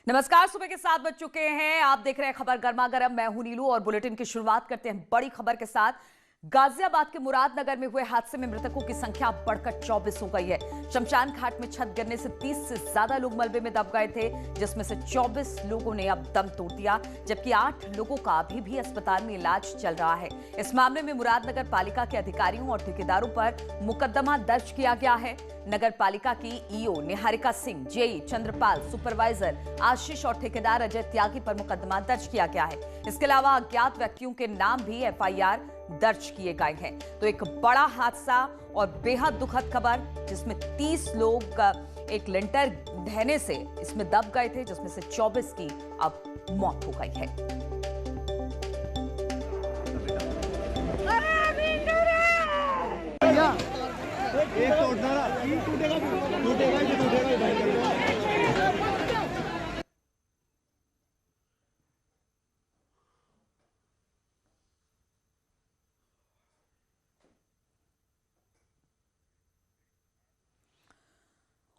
नमस्कार। सुबह के 7 बज चुके हैं। आप देख रहे हैं खबर गर्मा गर्म। मैं हूं नीलू और बुलेटिन की शुरुआत करते हैं बड़ी खबर के साथ। गाजियाबाद के मुरादनगर में हुए हादसे में मृतकों की संख्या बढ़कर 24 हो गई है। शमशान घाट में छत गिरने से 30 से ज्यादा लोग मलबे में दब गए थे, जिसमें से 24 लोगों ने अब दम तोड़ दिया, जबकि 8 लोगों का अभी भी अस्पताल में इलाज चल रहा है। इस मामले में मुरादनगर पालिका के अधिकारियों और ठेकेदारों पर मुकदमा दर्ज किया गया है। नगर पालिका की EO Niharika Singh, JE Chandrapal, supervisor Ashish और ठेकेदार अजय त्यागी पर मुकदमा दर्ज किया गया है। इसके अलावा अज्ञात व्यक्तियों के नाम भी एफआईआर दर्ज किए गए हैं। तो एक बड़ा हादसा और बेहद दुखद खबर, जिसमें 30 लोग एक लिंटर ढहने से इसमें दब गए थे, जिसमें से 24 की अब मौत हो गई है। एक टूटेगा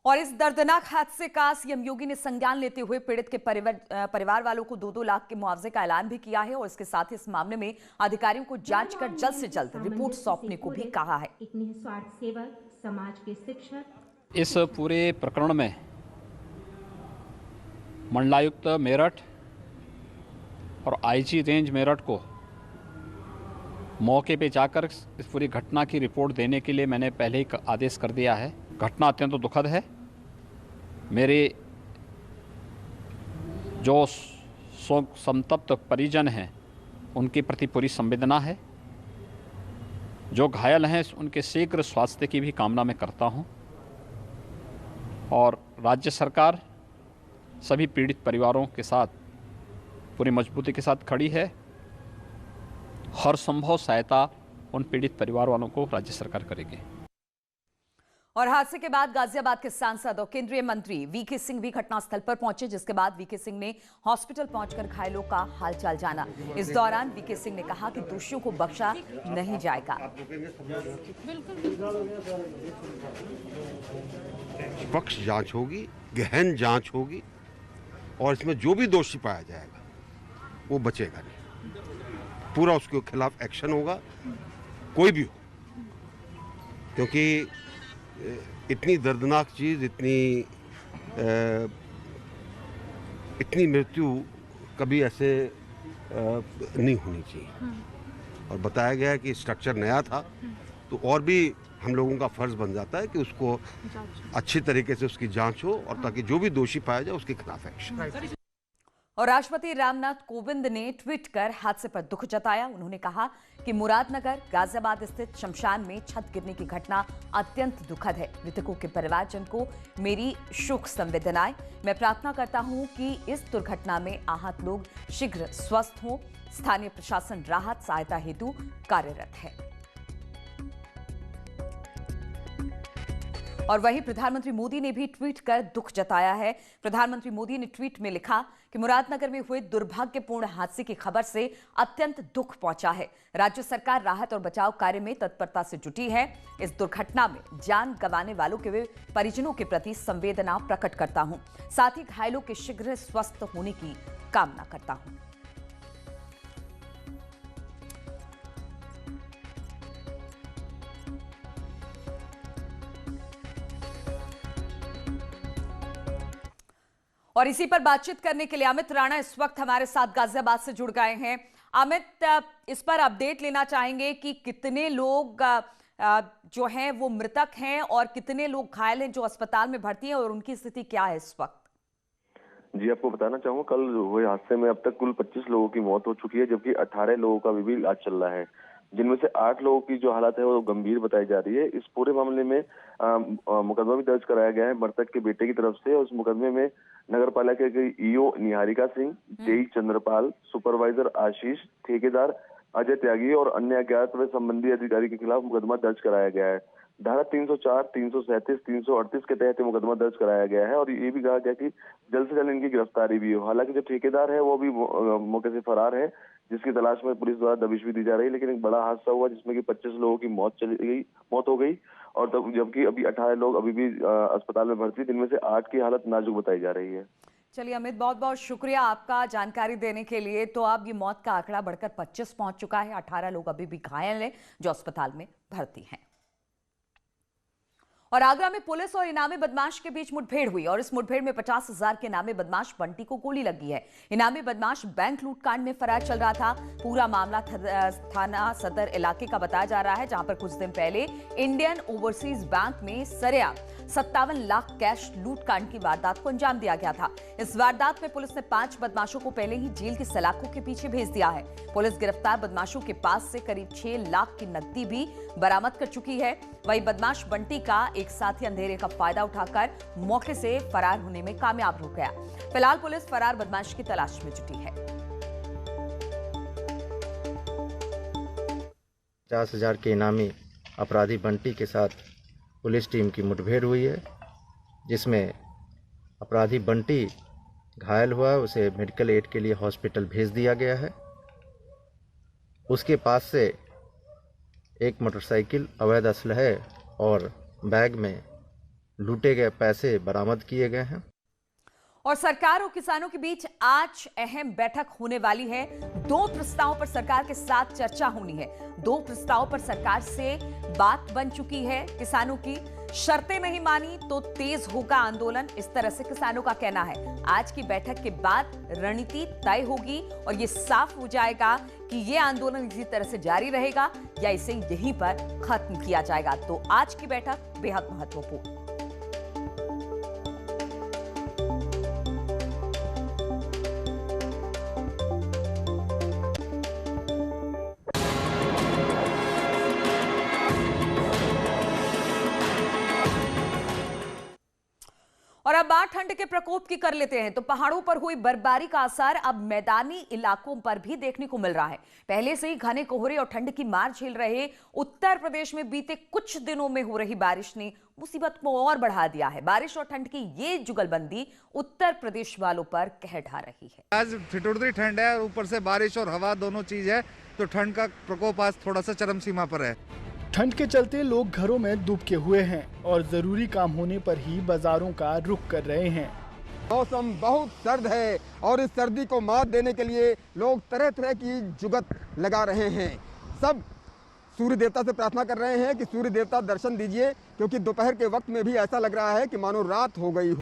और इस दर्दनाक हादसे का सीएम योगी ने संज्ञान लेते हुए पीड़ित के परिवार वालों को 2-2 लाख के मुआवजे का ऐलान भी किया है और इसके साथ ही इस मामले में अधिकारियों को जांच कर जल्द से जल्द रिपोर्ट सौंपने को भी कहा है। एक निस्वार्थ सेवक, समाज के शिक्षक। इस पूरे प्रकरण में मंडलायुक्त मेरठ और आईजी रेंज मेरठ को मौके पे जाकर इस पूरी घटना की रिपोर्ट देने के लिए मैंने पहले ही आदेश कर दिया है। घटना अत्यंत दुखद है। मेरे जो शोक संतप्त परिजन हैं उनके प्रति पूरी संवेदना है। जो घायल हैं उनके शीघ्र स्वास्थ्य की भी कामना मैं करता हूं और राज्य सरकार सभी पीड़ित परिवारों के साथ पूरी मजबूती के साथ खड़ी है। हर संभव सहायता उन पीड़ित परिवार वालों को राज्य सरकार करेगी। और हादसे के बाद गाजियाबाद के सांसद और केंद्रीय मंत्री वीके सिंह भी घटनास्थल पर पहुंचे, जिसके बाद वीके सिंह ने हॉस्पिटल पहुंचकर घायलों का हालचाल जाना। इस दौरान वीके सिंह ने कहा कि दोषियों को बख्शा नहीं जाएगा। निष्पक्ष जांच होगी, गहन जांच होगी और इसमें जो भी दोषी पाया जाएगा वो बचेगा नहीं। पूरा उसके खिलाफ एक्शन होगा, कोई भी हो, क्योंकि इतनी दर्दनाक चीज़, इतनी मृत्यु कभी ऐसे नहीं होनी चाहिए। और बताया गया है कि स्ट्रक्चर नया था, तो और भी हम लोगों का फर्ज बन जाता है कि उसको अच्छी तरीके से उसकी जांच हो और ताकि जो भी दोषी पाया जाए उसके खिलाफ एक्शन। और राष्ट्रपति रामनाथ कोविंद ने ट्वीट कर हादसे पर दुख जताया। उन्होंने कहा कि मुरादनगर गाजियाबाद स्थित शमशान में छत गिरने की घटना अत्यंत दुखद है। मृतकों के परिवारजन को मेरी शोक संवेदनाएं। मैं प्रार्थना करता हूं कि इस दुर्घटना में आहत लोग शीघ्र स्वस्थ हों। स्थानीय प्रशासन राहत सहायता हेतु कार्यरत है। और वहीं प्रधानमंत्री मोदी ने भी ट्वीट कर दुख जताया है। प्रधानमंत्री मोदी ने ट्वीट में लिखा कि मुरादनगर में हुए दुर्भाग्यपूर्ण हादसे की खबर से अत्यंत दुख पहुंचा है। राज्य सरकार राहत और बचाव कार्य में तत्परता से जुटी है। इस दुर्घटना में जान गंवाने वालों के परिजनों के प्रति संवेदना प्रकट करता हूं। साथ ही घायलों के शीघ्र स्वस्थ होने की कामना करता हूं। और इसी पर बातचीत करने के लिए अमित राणा इस वक्त हमारे साथ गाजियाबाद से जुड़ गए हैं। अमित, इस पर अपडेट लेना चाहेंगे कि कितने लोग जो हैं वो मृतक हैं और कितने लोग घायल हैं जो अस्पताल में भर्ती हैं और उनकी स्थिति क्या है इस वक्त? जी, आपको बताना चाहूंगा, कल हुए हादसे में अब तक कुल 25 लोगों की मौत हो चुकी है, जबकि 18 लोगों का भी इलाज चल रहा है, जिनमें से 8 लोगों की जो हालत है वो गंभीर बताई जा रही है। इस पूरे मामले में मुकदमा भी दर्ज कराया गया है मृतक के बेटे की तरफ से। उस मुकदमे में नगर पालिका की EO Niharika Singh, JE Chandrapal, supervisor Ashish, ठेकेदार अजय त्यागी और अन्य अज्ञात व संबंधी अधिकारी के खिलाफ मुकदमा दर्ज कराया गया है। धारा 304, 337, 338 के तहत मुकदमा दर्ज कराया गया है और ये भी कहा गया कि जल्द से जल्द इनकी गिरफ्तारी भी हो। हालांकि जो ठेकेदार है वो भी मौके से फरार है, जिसकी तलाश में पुलिस द्वारा दबिश भी दी जा रही है। लेकिन एक बड़ा हादसा हुआ जिसमें कि 25 लोगों की मौत हो गई और तब जबकि अभी 18 लोग अभी भी अस्पताल में भर्ती, जिनमें से 8 की हालत नाजुक बताई जा रही है। चलिए अमित, बहुत बहुत शुक्रिया आपका जानकारी देने के लिए। तो अब ये मौत का आंकड़ा बढ़कर 25 पहुंच चुका है। 18 लोग अभी भी घायल हैं जो अस्पताल में भर्ती हैं। और आगरा में पुलिस और इनामी बदमाश के बीच मुठभेड़ हुई और इस मुठभेड़ में 50,000 के इनामी बदमाश बंटी को गोली लगी है। इनामी बदमाश बैंक लूटकांड में फरार चल रहा था। पूरा मामला थाना सदर इलाके का बताया जा रहा है, जहां पर कुछ दिन पहले इंडियन ओवरसीज बैंक में सरेआम 57 लाख कैश लूटकांड की वारदात को अंजाम दिया गया था। इस वारदात में पुलिस ने 5 बदमाशों को पहले ही जेल की सलाखों के पीछे भेज दिया है। पुलिस गिरफ्तार बदमाशों के पास से करीब 6 लाख की नकदी भी बरामद कर चुकी है। वहीं बदमाश बंटी का एक साथी अंधेरे का फायदा उठाकर मौके से फरार होने में कामयाब हो गया। फिलहाल पुलिस फरार बदमाश की तलाश में जुटी है। 50,000 के इनामी अपराधी बंटी के साथ पुलिस टीम की मुठभेड़ हुई है, जिसमें अपराधी बंटी घायल हुआ है। उसे मेडिकल एड के लिए हॉस्पिटल भेज दिया गया है। उसके पास से एक मोटरसाइकिल, अवैध असलहे और बैग में लूटे गए पैसे बरामद किए गए हैं। और सरकार और किसानों के बीच आज अहम बैठक होने वाली है। 2 प्रस्तावों पर सरकार के साथ चर्चा होनी है। 2 प्रस्तावों पर सरकार से बात बन चुकी है। किसानों की शर्तें नहीं मानी तो तेज होगा आंदोलन, इस तरह से किसानों का कहना है। आज की बैठक के बाद रणनीति तय होगी और यह साफ हो जाएगा कि यह आंदोलन इसी तरह से जारी रहेगा या इसे यहीं पर खत्म किया जाएगा। तो आज की बैठक बेहद महत्वपूर्ण। और अब बात ठंड के प्रकोप की कर लेते हैं। तो पहाड़ों पर हुई बर्फबारी का असर अब मैदानी इलाकों पर भी देखने को मिल रहा है। पहले से ही घने कोहरे और ठंड की मार झेल रहे उत्तर प्रदेश में बीते कुछ दिनों में हो रही बारिश ने मुसीबत को और बढ़ा दिया है। बारिश और ठंड की ये जुगलबंदी उत्तर प्रदेश वालों पर कहर ढा रही है। आज ठिठुरती ठंड है और ऊपर से बारिश और हवा दोनों चीज है, तो ठंड का प्रकोप आज थोड़ा सा चरम सीमा पर है। ठंड के चलते लोग घरों में दुबके हुए हैं और जरूरी काम होने पर ही बाजारों का रुख कर रहे हैं। मौसम बहुत सर्द है और इस सर्दी को मात देने के लिए लोग तरह तरह की जुगत लगा रहे हैं। सब सूर्य देवता से प्रार्थना कर रहे हैं कि सूर्य देवता दर्शन दीजिए, क्योंकि दोपहर के वक्त में भी ऐसा लग रहा है कि मानो रात हो गई हो।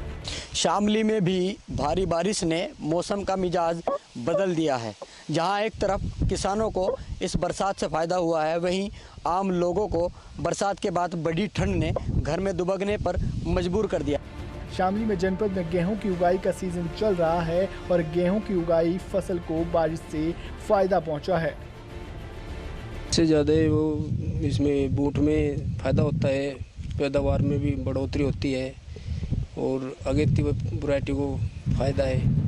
शामली में भी भारी बारिश ने मौसम का मिजाज बदल दिया है। जहां एक तरफ किसानों को इस बरसात से फ़ायदा हुआ है, वहीं आम लोगों को बरसात के बाद बड़ी ठंड ने घर में दुबकने पर मजबूर कर दिया। शामली में जनपद में गेहूं की उगाई का सीजन चल रहा है और गेहूं की उगाई फसल को बारिश से फायदा पहुंचा है। इससे ज़्यादा वो इसमें बूट में फ़ायदा होता है, पैदावार में भी बढ़ोतरी होती है और अगेती वैरायटी को फ़ायदा है।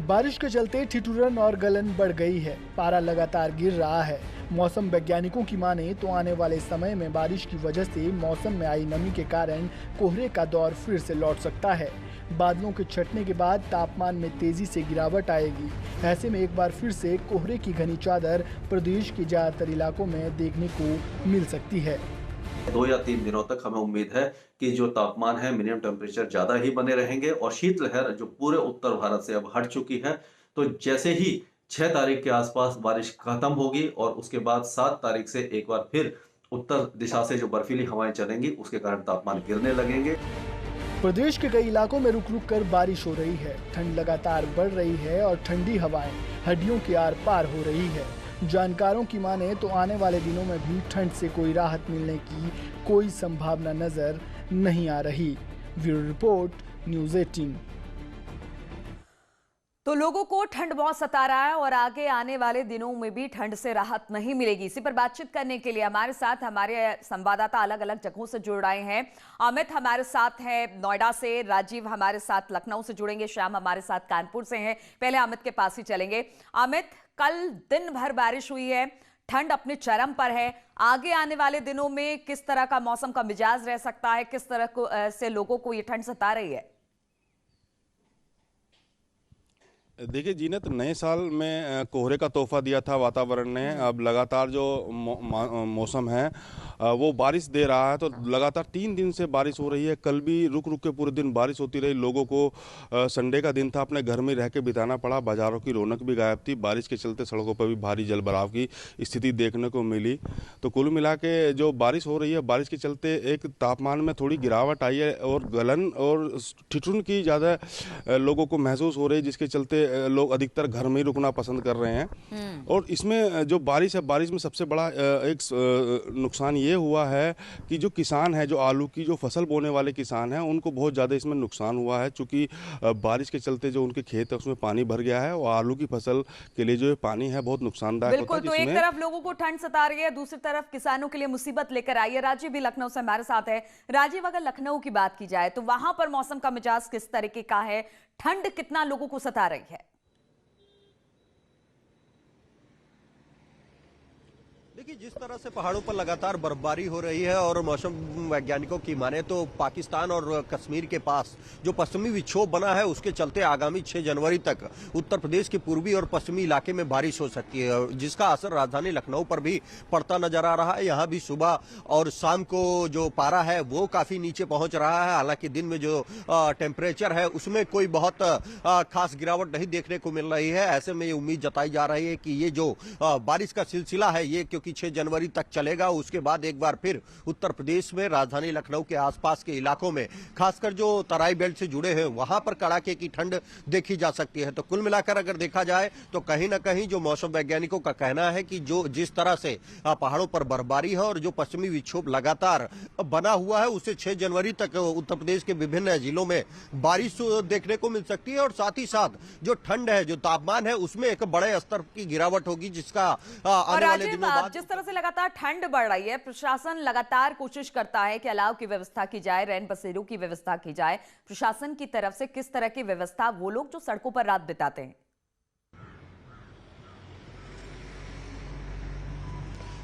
बारिश के चलते ठिठुरन और गलन बढ़ गई है। पारा लगातार गिर रहा है। मौसम वैज्ञानिकों की माने तो आने वाले समय में बारिश की वजह से मौसम में आई नमी के कारण कोहरे का दौर फिर से लौट सकता है। बादलों के छटने के बाद तापमान में तेजी से गिरावट आएगी। ऐसे में एक बार फिर से कोहरे की घनी चादर प्रदेश के ज्यादातर इलाकों में देखने को मिल सकती है। 2 या 3 दिनों तक हमें उम्मीद है कि जो तापमान है, मिनिमम टेम्परेचर ज्यादा ही बने रहेंगे और शीतलहर जो पूरे उत्तर भारत से अब हट चुकी है, तो जैसे ही 6 तारीख के आसपास बारिश खत्म होगी और उसके बाद 7 तारीख से एक बार फिर उत्तर दिशा से जो बर्फीली हवाएं चलेंगी, उसके कारण तापमान गिरने लगेंगे। प्रदेश के कई इलाकों में रुक रुक कर बारिश हो रही है। ठंड लगातार बढ़ रही है और ठंडी हवाएं हड्डियों के आर पार हो रही है। जानकारों की माने तो आने वाले दिनों में भी ठंड से कोई राहत मिलने की कोई संभावना नजर नहीं आ रही। Bureau report, news 18। तो लोगों को ठंड बहुत सता रहा है और आगे आने वाले दिनों में भी ठंड से राहत नहीं मिलेगी। इसी पर बातचीत करने के लिए हमारे साथ हमारे संवाददाता अलग अलग जगहों से जुड़ रहे हैं। अमित हमारे साथ है नोएडा से, राजीव हमारे साथ लखनऊ से जुड़ेंगे, श्याम हमारे साथ कानपुर से हैं। पहले अमित के पास ही चलेंगे। अमित, कल दिन भर बारिश हुई है, ठंड अपने चरम पर है। आगे आने वाले दिनों में किस तरह का मौसम का मिजाज रह सकता है? किस तरह से लोगों को ये ठंड सता रही है? देखिए जीनत, नए साल में कोहरे का तोहफा दिया था वातावरण ने। अब लगातार जो मौसम है वो बारिश दे रहा है, तो लगातार 3 दिन से बारिश हो रही है। कल भी रुक रुक के पूरे दिन बारिश होती रही। लोगों को संडे का दिन था, अपने घर में रह के बिताना पड़ा। बाजारों की रौनक भी गायब थी। बारिश के चलते सड़कों पर भी भारी जलभराव की स्थिति देखने को मिली। तो कुल मिला के जो बारिश हो रही है, बारिश के चलते एक तापमान में थोड़ी गिरावट आई है और गलन और ठिठुरन की ज़्यादा लोगों को महसूस हो रही है, जिसके चलते लोग अधिकतर घर में ही रुकना पसंद कर रहे हैं। और इसमें जो बारिश है, बारिश में सबसे बड़ा एक नुकसान ये हुआ है कि जो किसान है, जो आलू की जो फसल बोने वाले किसान हैं, उनको बहुत ज़्यादा इसमें नुकसान हुआ है। चूँकि बारिश के चलते जो उनके खेत है उसमें पानी भर गया है और आलू की फसल के लिए जो पानी है बहुत नुकसानदायक होता है। बिल्कुल, तो एक तरफ लोगों को ठंड सता रही है, दूसरी तरफ किसानों के लिए मुसीबत लेकर आई है। राजीव भी लखनऊ से हमारे साथ है। राजीव, अगर लखनऊ की बात की जाए तो वहां पर मौसम का मिजाज किस तरीके का है? ठंड कितना लोगों को सता रही है? देखिए, जिस तरह से पहाड़ों पर लगातार बर्फबारी हो रही है और मौसम वैज्ञानिकों की माने तो पाकिस्तान और कश्मीर के पास जो पश्चिमी विक्षोभ बना है, उसके चलते आगामी 6 जनवरी तक उत्तर प्रदेश के पूर्वी और पश्चिमी इलाके में बारिश हो सकती है, जिसका असर राजधानी लखनऊ पर भी पड़ता नजर आ रहा है। यहाँ भी सुबह और शाम को जो पारा है वो काफी नीचे पहुंच रहा है। हालांकि दिन में जो टेम्परेचर है उसमें कोई बहुत खास गिरावट नहीं देखने को मिल रही है। ऐसे में ये उम्मीद जताई जा रही है कि ये जो बारिश का सिलसिला है ये क्योंकि 6 जनवरी तक चलेगा, उसके बाद एक बार फिर उत्तर प्रदेश में राजधानी लखनऊ के आसपास के इलाकों में, खासकर जो तराई बेल्ट से जुड़े हैं, वहां पर कड़ाके की ठंड देखी जा सकती है। तो कुल मिलाकर अगर देखा जाए तो कहीं ना कहीं जो मौसम वैज्ञानिकों का कहना है कि जो जिस तरह से पहाड़ों पर बर्फबारी है और जो पश्चिमी विक्षोभ लगातार बना हुआ है, उससे 6 जनवरी तक उत्तर प्रदेश के विभिन्न जिलों में बारिश देखने को मिल सकती है। और साथ ही साथ जो ठंड है, जो तापमान है, उसमें एक बड़े स्तर की गिरावट होगी, जिसका आने वाले दिनों बाद जिस तरह से लगातार ठंड बढ़ रही है, प्रशासन लगातार कोशिश करता है कि अलाव की व्यवस्था की जाए, रैन बसेरों की व्यवस्था की जाए। प्रशासन की तरफ से किस तरह की व्यवस्था वो लोग जो सड़कों पर रात बिताते हैं?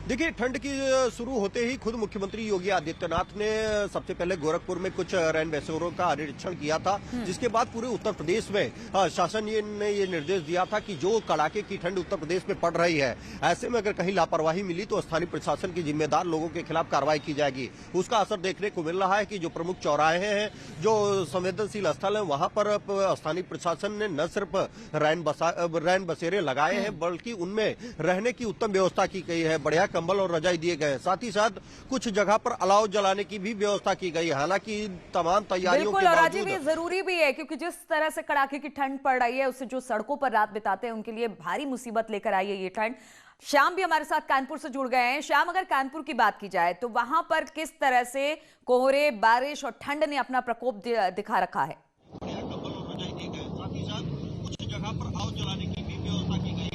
देखिए, ठंड की शुरू होते ही खुद मुख्यमंत्री योगी आदित्यनाथ ने सबसे पहले गोरखपुर में कुछ रैन बसेरों का निरीक्षण किया था, जिसके बाद पूरे उत्तर प्रदेश में शासन ने ये निर्देश दिया था कि जो कड़ाके की ठंड उत्तर प्रदेश में पड़ रही है, ऐसे में अगर कहीं लापरवाही मिली तो स्थानीय प्रशासन की जिम्मेदार लोगों के खिलाफ कार्रवाई की जाएगी। उसका असर देखने को मिल रहा है कि जो प्रमुख चौराहे हैं, जो संवेदनशील स्थल है, वहां पर स्थानीय प्रशासन ने न सिर्फ रैन बसेरे लगाए हैं, बल्कि उनमें रहने की उत्तम व्यवस्था की गई है। बढ़िया कंबल और रजाई दिए गए हैं। साथ ही साथ कुछ जगह पर अलाव जलाने की भी व्यवस्था की गई है। हालांकि तमाम तैयारियों के बावजूद राजीव, ये जरूरी भी है क्योंकि जिस तरह से कड़ाके की ठंड पड़ रही है, उससे जो सड़कों पर रात बिताते हैं उनके लिए भारी मुसीबत लेकर आई है ये ठंड। श्याम भी हमारे साथ कानपुर से जुड़ गए हैं। श्याम, अगर कानपुर की बात की जाए तो वहां पर किस तरह से कोहरे, बारिश और ठंड ने अपना प्रकोप दिखा रखा है? कुछ जगह पर अलाव जलाने की भी व्यवस्था की गई है।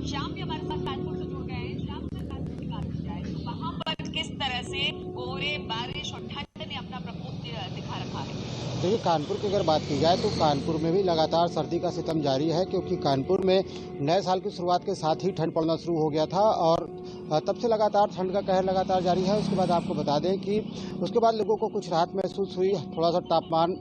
श्याम भी हमारे साथ कानपुर से जुड़ गए हैं। श्याम, अगर कानपुर की बात की जाए तो वहां पर किस तरह से कोहरे, बारिश और ठंड ने अपना प्रकोप दिखा रखा है? देखिए, कानपुर की अगर बात की जाए तो कानपुर में भी लगातार सर्दी का सितम जारी है, क्योंकि कानपुर में नए साल की शुरुआत के साथ ही ठंड पड़ना शुरू हो गया था और तब से लगातार ठंड का कहर लगातार जारी है। उसके बाद आपको बता दें कि उसके बाद लोगों को कुछ राहत महसूस हुई, थोड़ा सा तापमान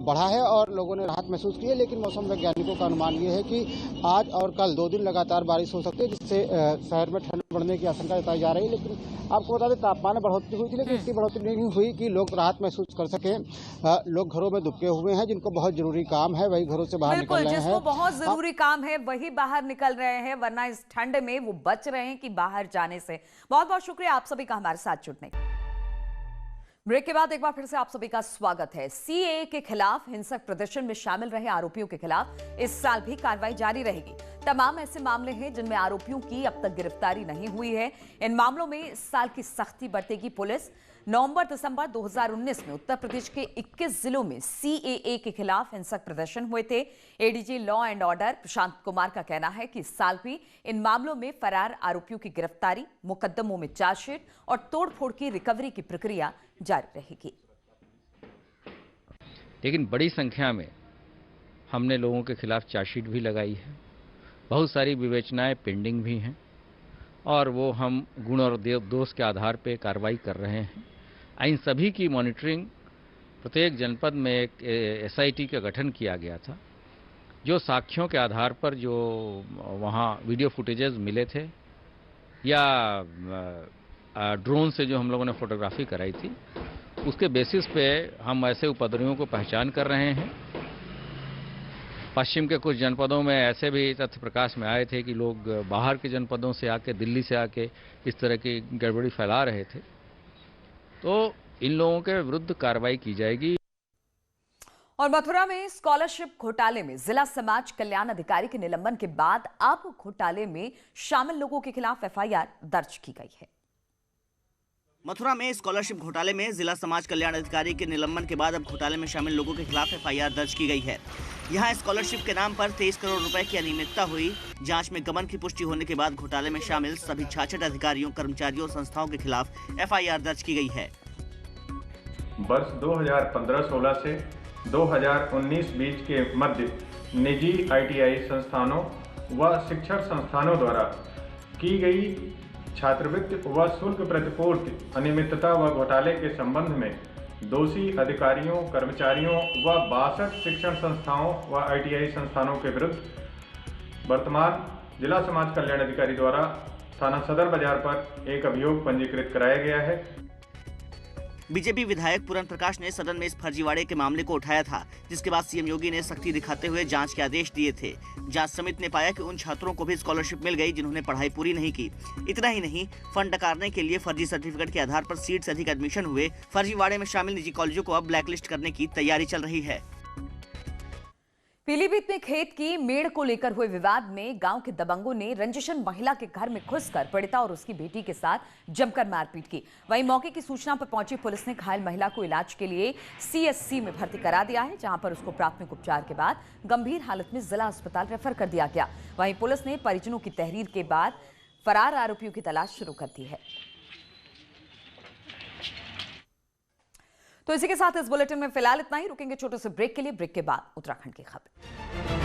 बढ़ा है और लोगों ने राहत महसूस की है। लेकिन मौसम वैज्ञानिकों का अनुमान ये है कि आज और कल 2 दिन लगातार बारिश हो सकती है, जिससे शहर में ठंड बढ़ने की आशंका जताई जा रही है। लेकिन आपको बता दें, तापमान में बढ़ोतरी हुई थी, लेकिन इतनी बढ़ोतरी नहीं हुई कि लोग राहत महसूस कर सकें। लोग घरों में दुबके हुए हैं, जिनको बहुत जरूरी काम है वही घरों से बाहर निकल रहे हैं। जिसको बहुत जरूरी काम है वही बाहर निकल रहे हैं, वरना इस ठंड में वो बच रहे हैं कि बाहर जाने से। बहुत बहुत शुक्रिया आप सभी का हमारे साथ जुड़ने का। ब्रेक के बाद एक बार फिर से आप सभी का स्वागत है। सीएए के खिलाफ हिंसक प्रदर्शन में शामिल रहे आरोपियों के खिलाफ इस साल भी कार्रवाई जारी रहेगी। तमाम ऐसे मामले हैं जिनमें आरोपियों की अब तक गिरफ्तारी नहीं हुई है। इन मामलों में इस साल की सख्ती बरतेगी पुलिस। नवंबर-दिसंबर 2019 में उत्तर प्रदेश के 21 जिलों में सीएए के खिलाफ हिंसक प्रदर्शन हुए थे। ADG law and order Prashant Kumar का कहना है कि इस साल भी इन मामलों में फरार आरोपियों की गिरफ्तारी, मुकदमों में चार्जशीट और तोड़फोड़ की रिकवरी की प्रक्रिया जारी रहेगी। लेकिन बड़ी संख्या में हमने लोगों के खिलाफ चार्जशीट भी लगाई है, बहुत सारी विवेचनाएं पेंडिंग भी हैं और वो हम गुण और दोष के आधार पे कार्रवाई कर रहे हैं। इन सभी की मॉनिटरिंग प्रत्येक जनपद में एक SIT का गठन किया गया था, जो साक्ष्यों के आधार पर जो वहाँ वीडियो फुटेजेस मिले थे या ड्रोन से जो हम लोगों ने फोटोग्राफी कराई थी, उसके बेसिस पे हम ऐसे उपद्रवियों को पहचान कर रहे हैं। पश्चिम के कुछ जनपदों में ऐसे भी तथ्य प्रकाश में आए थे कि लोग बाहर के जनपदों से आके, दिल्ली से आके इस तरह की गड़बड़ी फैला रहे थे, तो इन लोगों के विरुद्ध कार्रवाई की जाएगी। और मथुरा में स्कॉलरशिप घोटाले में जिला समाज कल्याण अधिकारी के निलंबन के बाद अब घोटाले में शामिल लोगों के खिलाफ FIR दर्ज की गई है। मथुरा में स्कॉलरशिप घोटाले में जिला समाज कल्याण अधिकारी के निलंबन के बाद अब घोटाले में शामिल लोगों के खिलाफ FIR दर्ज की गई है। यहां स्कॉलरशिप के नाम पर 23 करोड़ रुपए की अनियमितता हुई। जांच में गबन की पुष्टि होने के बाद घोटाले में शामिल सभी 66 अधिकारियों, कर्मचारियों और संस्थाओं के खिलाफ FIR दर्ज की गई है। वर्ष 2015-16 से 2019-20 के मध्य निजी ITI संस्थानों व शिक्षण संस्थानों द्वारा की गई छात्रवृत्ति व शुल्क प्रतिपूर्ति अनियमितता व घोटाले के संबंध में दोषी अधिकारियों, कर्मचारियों व 62 शिक्षण संस्थाओं व ITI संस्थानों के विरुद्ध वर्तमान जिला समाज कल्याण अधिकारी द्वारा थाना सदर बाजार पर एक अभियोग पंजीकृत कराया गया है। बीजेपी विधायक पूरन प्रकाश ने सदन में इस फर्जीवाड़े के मामले को उठाया था, जिसके बाद सीएम योगी ने सख्ती दिखाते हुए जांच के आदेश दिए थे। जांच समिति ने पाया कि उन छात्रों को भी स्कॉलरशिप मिल गई जिन्होंने पढ़ाई पूरी नहीं की। इतना ही नहीं, फंड डकारने के लिए फर्जी सर्टिफिकेट के आधार पर सीट से अधिक एडमिशन हुए। फर्जीवाड़े में शामिल निजी कॉलेजों को अब ब्लैकलिस्ट करने की तैयारी चल रही है। पीलीभीत में खेत की मेड़ को लेकर हुए विवाद में गांव के दबंगों ने रंजिशन महिला के घर में घुसकर पीड़िता और उसकी बेटी के साथ जमकर मारपीट की। वहीं मौके की सूचना पर पहुंची पुलिस ने घायल महिला को इलाज के लिए CSC में भर्ती करा दिया है, जहां पर उसको प्राथमिक उपचार के बाद गंभीर हालत में जिला अस्पताल रेफर कर दिया गया। वहीं पुलिस ने परिजनों की तहरीर के बाद फरार आरोपियों की तलाश शुरू कर दी है। तो इसी के साथ इस बुलेटिन में फिलहाल इतना ही। रुकेंगे छोटे से ब्रेक के लिए। ब्रेक के बाद उत्तराखंड की खबर।